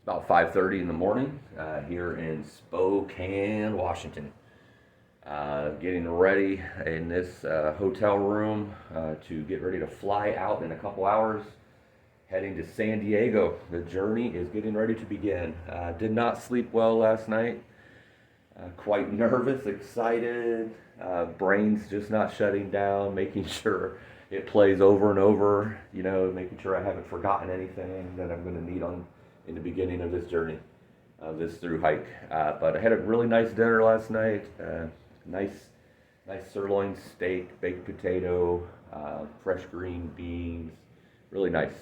about 5:30 in the morning here in Spokane, Washington. Getting ready in this hotel room to get ready to fly out in a couple hours, heading to San Diego. The journey is getting ready to begin. Did not sleep well last night. Quite nervous, excited, brain's just not shutting down, making sure it plays over and over, making sure I haven't forgotten anything that I'm going to need in the beginning of this journey, this through hike. But I had a really nice dinner last night. Nice sirloin steak, baked potato, fresh green beans, really nice.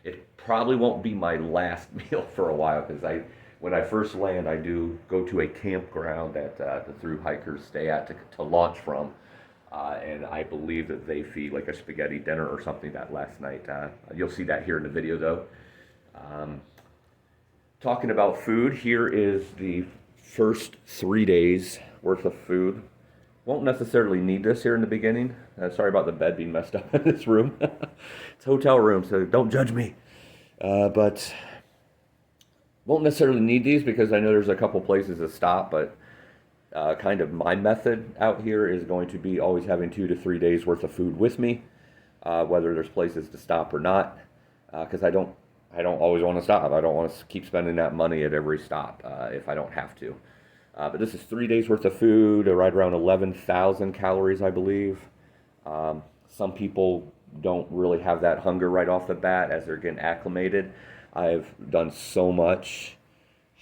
It probably won't be my last meal for a while because when I first land, I do go to a campground that the thru hikers stay at to launch from, and I believe that they feed like a spaghetti dinner or something that last night. You'll see that here in the video though. Talking about food, here is the first 3 days worth of food. Won't necessarily need this here in the beginning. Sorry about the bed being messed up in this room. It's a hotel room, so don't judge me. But won't necessarily need these because I know there's a couple places to stop, but kind of my method out here is going to be always having 2 to 3 days worth of food with me, whether there's places to stop or not, because I don't always want to stop. I don't want to keep spending that money at every stop if I don't have to. But this is 3 days worth of food, right around 11,000 calories, I believe. Some people don't really have that hunger right off the bat as they're getting acclimated. I've done so much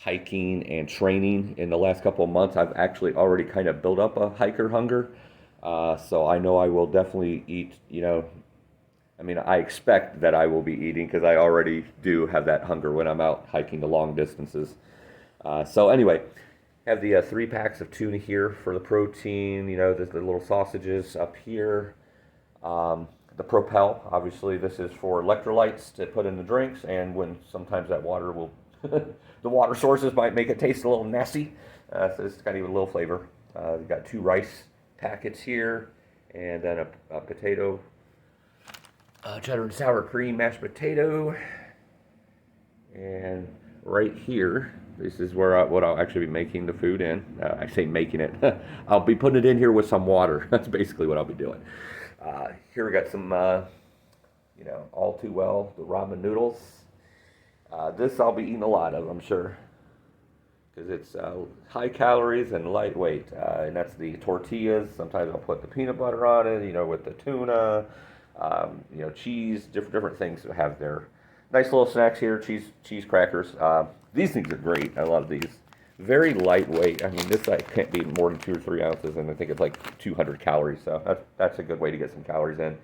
hiking and training in the last couple of months. I've actually already kind of built up a hiker hunger. So I know I will definitely eat, I expect that I will be eating because I already do have that hunger when I'm out hiking the long distances. So anyway, have the 3 packs of tuna here for the protein, the little sausages up here. The Propel, obviously this is for electrolytes to put in the drinks, and when sometimes that water will, the water sources might make it taste a little nasty, so it's got even a little flavor. We've got 2 rice packets here, and then a potato, cheddar and sour cream mashed potato, and right here, this is where what I'll actually be making the food in. I say making it. I'll be putting it in here with some water. That's basically what I'll be doing. Here we got some, all too well, the ramen noodles. This I'll be eating a lot of, I'm sure, because it's high calories and lightweight. And that's the tortillas. Sometimes I'll put the peanut butter on it, with the tuna, cheese, different things to have there. Nice little snacks here, cheese crackers. These things are great. I love these. Very lightweight. This can't be more than 2 or 3 ounces, and I think it's like 200 calories. So that's a good way to get some calories in.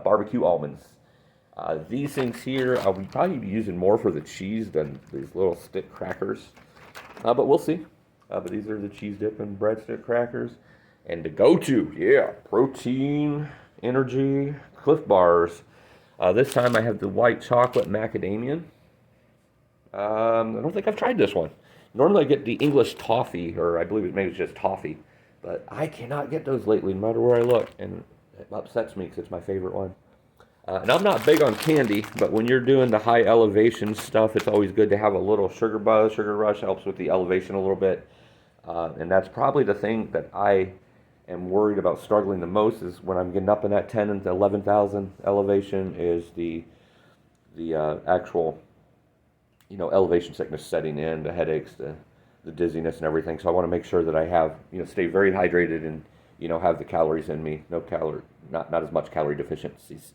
Barbecue almonds. These things here, I'll probably be using more for the cheese than these little stick crackers. But we'll see. But these are the cheese dip and breadstick crackers. And the go-to, protein, energy, Cliff Bars. This time I have the white chocolate macadamia. I don't think I've tried this one. Normally I get the English toffee, or I believe maybe it's just toffee, but I cannot get those lately no matter where I look, and it upsets me because it's my favorite one. And I'm not big on candy, but when you're doing the high elevation stuff, it's always good to have a little sugar buzz. Sugar rush helps with the elevation a little bit, and that's probably the thing that I am worried about struggling the most is when I'm getting up in that 10 and 11,000 elevation is the actual elevation sickness setting in, the headaches, the dizziness and everything. So I want to make sure that I have, stay very hydrated and, have the calories in me, not as much calorie deficiencies.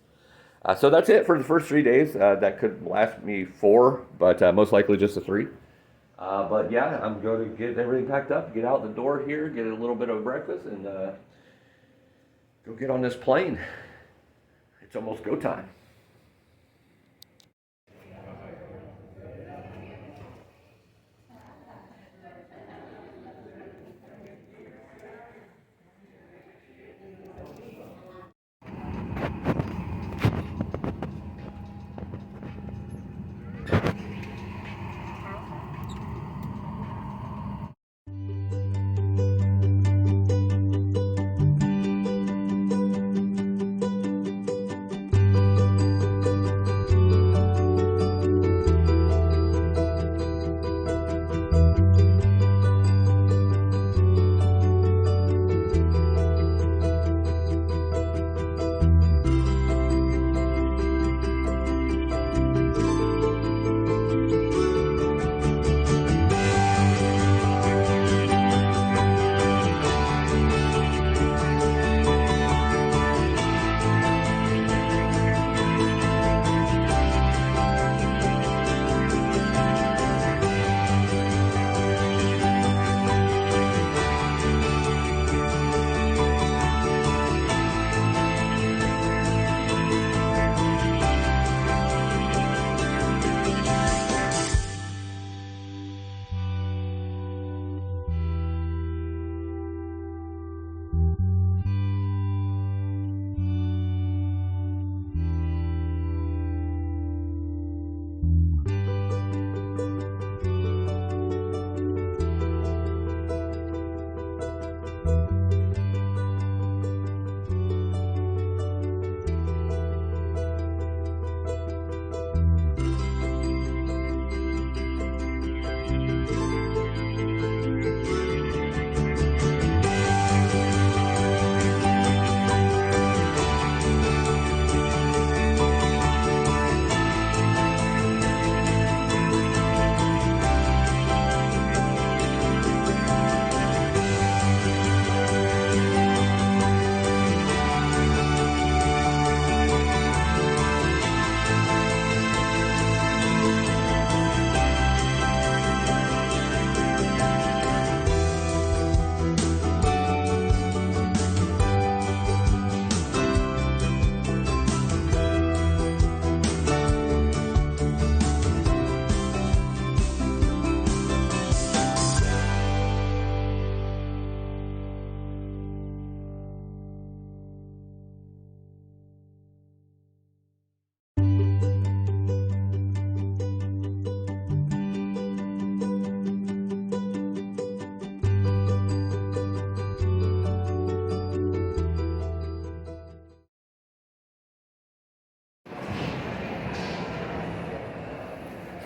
So that's it for the first 3 days. That could last me 4, but most likely just a 3. But yeah, I'm going to get everything packed up, get out the door here, get a little bit of breakfast, and go get on this plane. It's almost go time.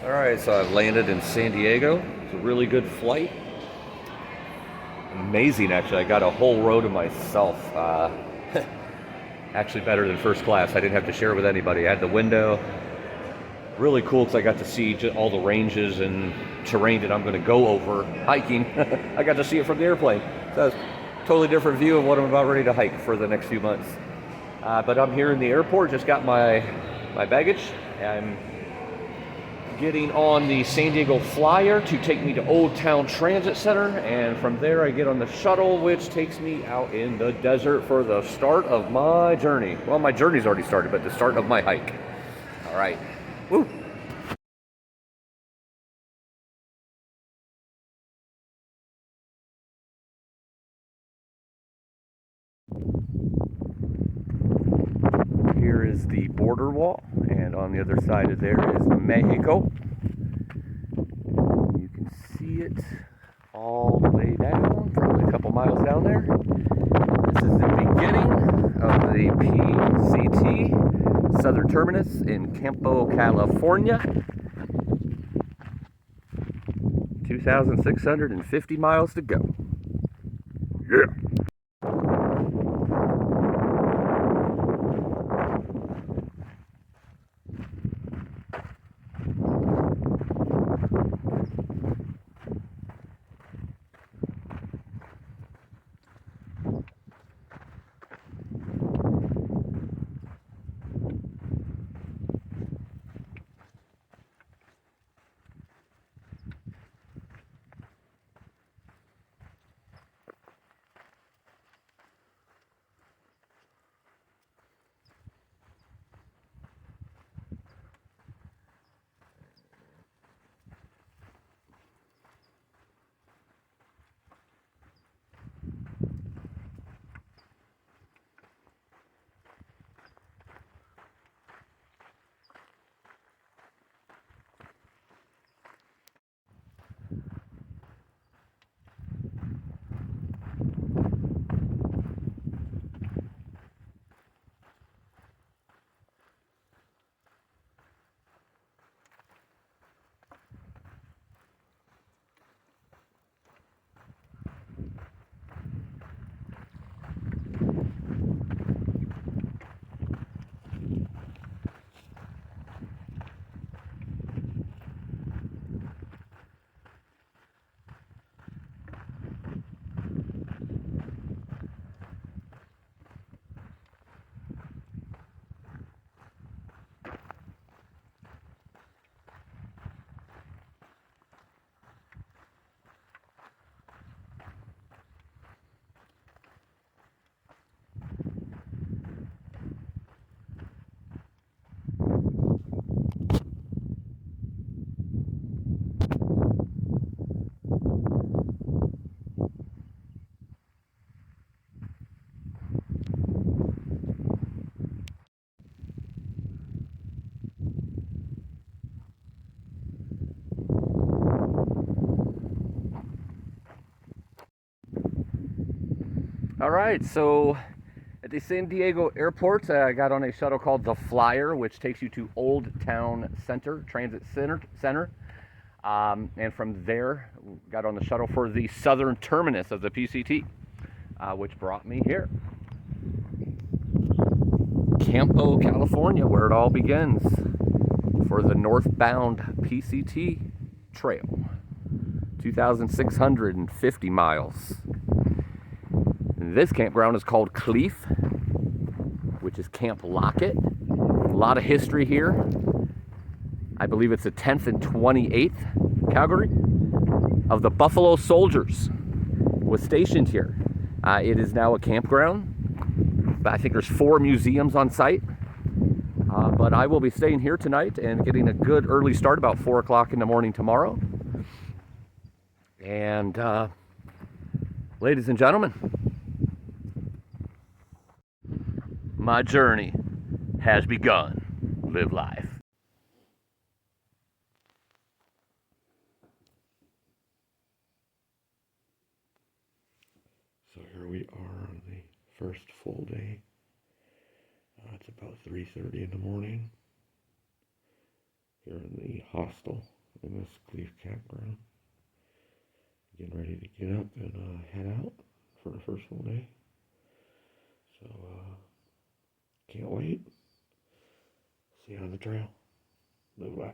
All right, so I've landed in San Diego. It's a really good flight. Amazing, actually. I got a whole row to myself. Actually better than first class. I didn't have to share it with anybody. I had the window. Really cool because I got to see all the ranges and terrain that I'm going to go over hiking. I got to see it from the airplane. So that's a totally different view of what I'm about ready to hike for the next few months. But I'm here in the airport, just got my baggage. I'm getting on the San Diego Flyer to take me to Old Town Transit Center, and from there I get on the shuttle, which takes me out in the desert for the start of my journey. Well, my journey's already started, but the start of my hike. All right. Woo! Here is the border wall, and on the other side of there is Mexico. You can see it all the way down, probably a couple miles down there. This is the beginning of the PCT Southern Terminus in Campo, California. 2,650 miles to go. Yeah. All right, so at the San Diego airport, I got on a shuttle called the Flyer, which takes you to Old Town Transit Center. And from there, got on the shuttle for the southern terminus of the PCT, which brought me here. Campo, California, where it all begins for the northbound PCT trail. 2,650 miles. This campground is called Cleef, which is Camp Lockett. A lot of history here. I believe it's the 10th and 28th category of the Buffalo Soldiers was stationed here. It is now a campground. I think there's 4 museums on site. But I will be staying here tonight and getting a good early start about 4 o'clock in the morning tomorrow. And ladies and gentlemen, my journey has begun. Live life. So here we are on the first full day. It's about 3:30 in the morning here in the hostel in this Cleve campground. Getting ready to get up and head out for the first full day. So, can't wait. See you on the trail. Bye-bye.